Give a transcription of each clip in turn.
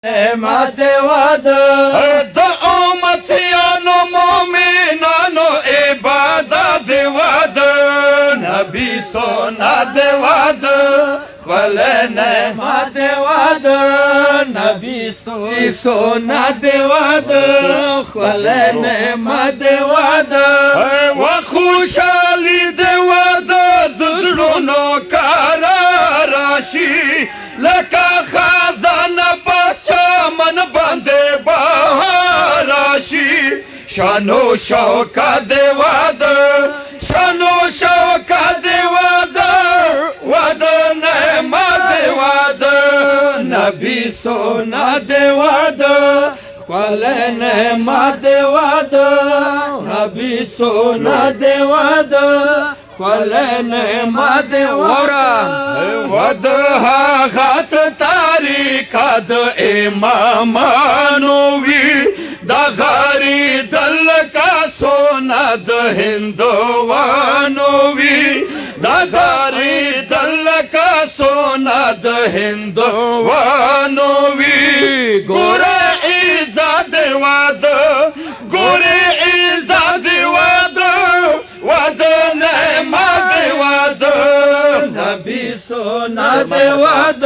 نعمت واده د امتیانو مومنانو عبادت واده نبی سنت واده خپل نعمت واده نبی سنت واده خپل نعمت واده و خوشالی د واده د زړونو قرار راشي لکه خزانه من بندے بہار راشی شانو شوکا دے واد شانو شوکا دے واد واد نعمت دے واد نبی سونا دے واد خپل نعمت دے واد نبی سونا دے واد خپل نعمت دے واد غاڅ تاریخ د امامانو وی د غاری دل کا سونا د هندوانو وی د غاری دل کا سونا د هندوانو وی ګوره عزت واد ګوره عزت واد واد نعمت واد نبی سونا دے واد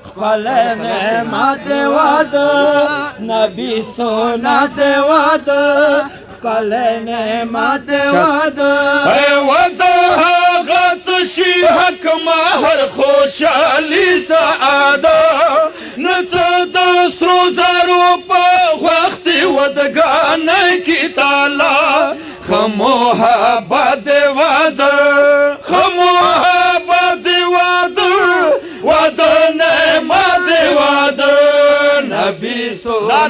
خپل نعمت واد نبی سونا دے واد خپل نعمت واد واد هغه څه شي حق مهر خوشالي سعاده نه څه د سرو زرو په وخت ودګانۍ کې تعالی خو محبت واد خو محبت واد واد نعمت واد نبی سونا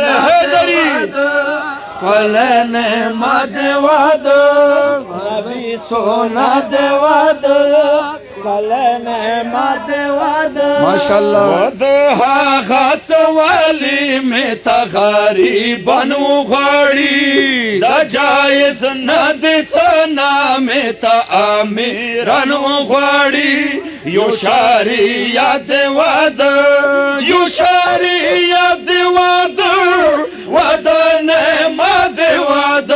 خپل نعمت واد نبی سونا دے واد خپل نعمت واد ماشاءالله واد هغه څه والی مې ته غریبان وغواړي دا جایز نه دی څه نامې ته امیران وغواړي یو شریعت واد یو شریعت واد واد نعمت واد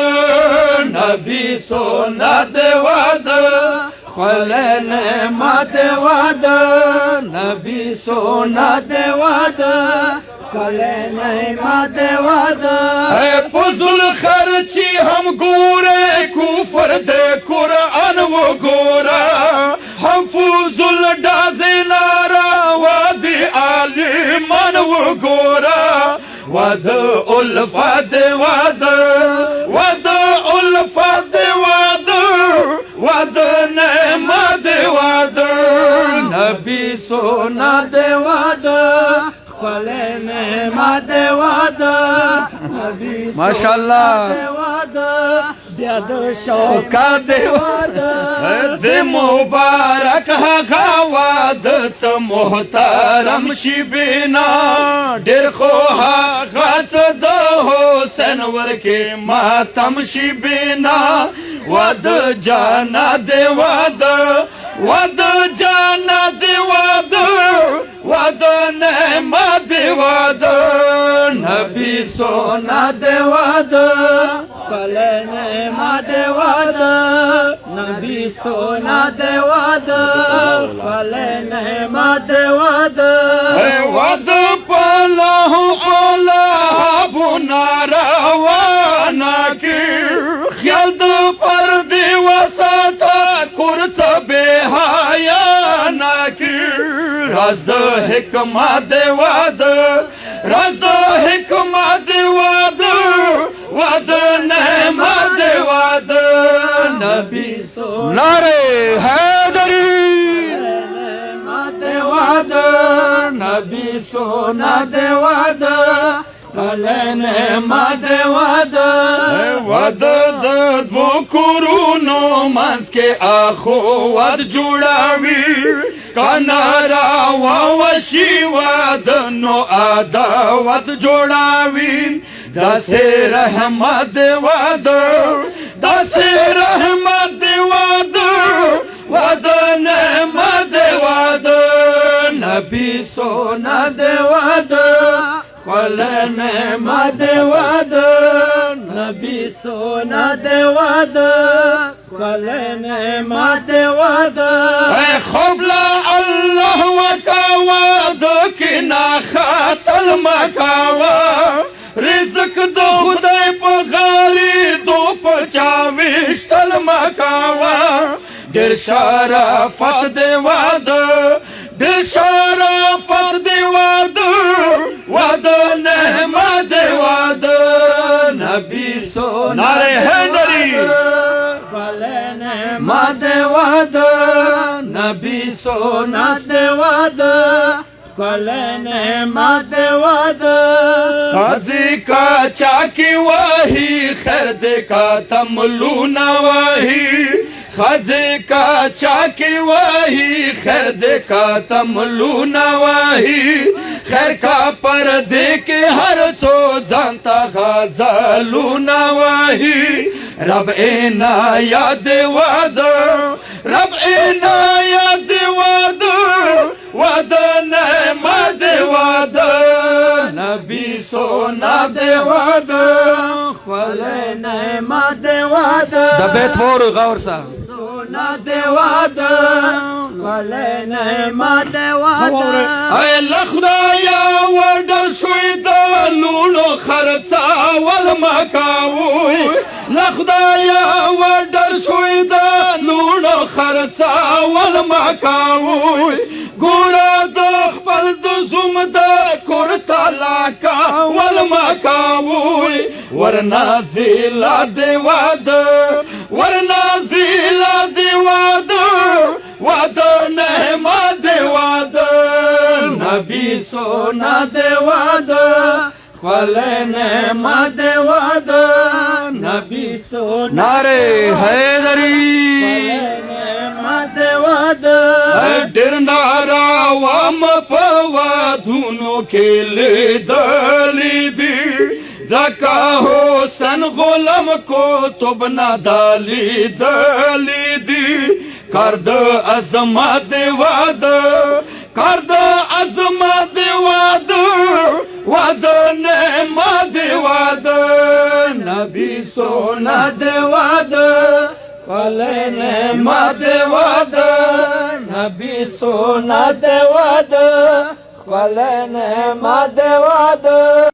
نبی سنت واد خپل نعمت واد نبی سنت واد خپل نعمت واد فضل خرچی هم ګوره کفر د قرآن وګوره هم فضل ډازې نارا وادي عالمان وګوره واد الفت واد واد الفت واد واد نعمت واد نبی سونا دے واد خپل نعمت واد نبی ماشاءالله واد بیا د شوق دے واد د مبارک هغه واد څه محترم شي بنا ډېر خو هغه څه د حسین ورکې ماتم شي بنا واد جانا دی واد واد جانا دی واد واد نعمت دی واد نبی سونا دے واد خپل نعمت واد نبی سونا دے واد خپل نعمت واد واد پله الله بنارا وانا کی خیال د پر دی وساته کورڅ به حیا نکی راز د حکمت واد راز د حکمت واد واد نعمت واد نبی سونا نعره حیدری نعمت واد نبی سونا دے واد خپل نعمت واد واد د دو کورونو منځ کې اخوت جوړاوي کنارا وشي واد نو عداوت جوړاوي داسې رحمت واد داسې رحمت واد واد نعمت واد نبی سونا دے واد خلنه ما دی واده نبی سونا دی واده خلنه ما دی واده اے خوف لا الله وکاوا دکنا خاتل مکاوا رزق د خدای په غاری دو پچاوشتل مکاوا ډېر شرافت دی واده ډېر شرافت دی واده واده نعمت دی واده نبی سونا نعره حیدری خلنه ما دی واده نبی سونا دی واده خلنه ما دی واده خزی کا چاکی واہی خیر دے کا تملونا واہی خزی کا چاکی واہی خیر دے کا تملونا واہی خیر کا پردے کے ہر چو جانتا غزلونا واہی رب اینا یاد واد رب اینا یاد واد واد نعمت واد نبی سونا دی واده خلنه ما دی واده د بیت فور غور سا سونا دی واده خلنه ما دی واده اے لخدایا وډر شوی د لونو خرڅا ول مکاوي لخدایا وډر شوی د لونو خرڅا ول مکاوي ګورا د خپل د زوم د کور طلاقا ول مکاوي ورنازل دی واده ورنازل دی واده واده نعمت دی واده نبی سونا دی واده خلنه ما دی واده نبی سونا نعره حیدری خلنه ما دی واده ډېر ناراوام په وادونو کې لیدلې دي ځکه حسن غلام کتب نادالی دلی دی کار د عظمت واده کار د عظمت واده واده نعمت واده نبی سونا دی واده خلنه ما دی واده نبی سونا دی واده خلنه ما دی واده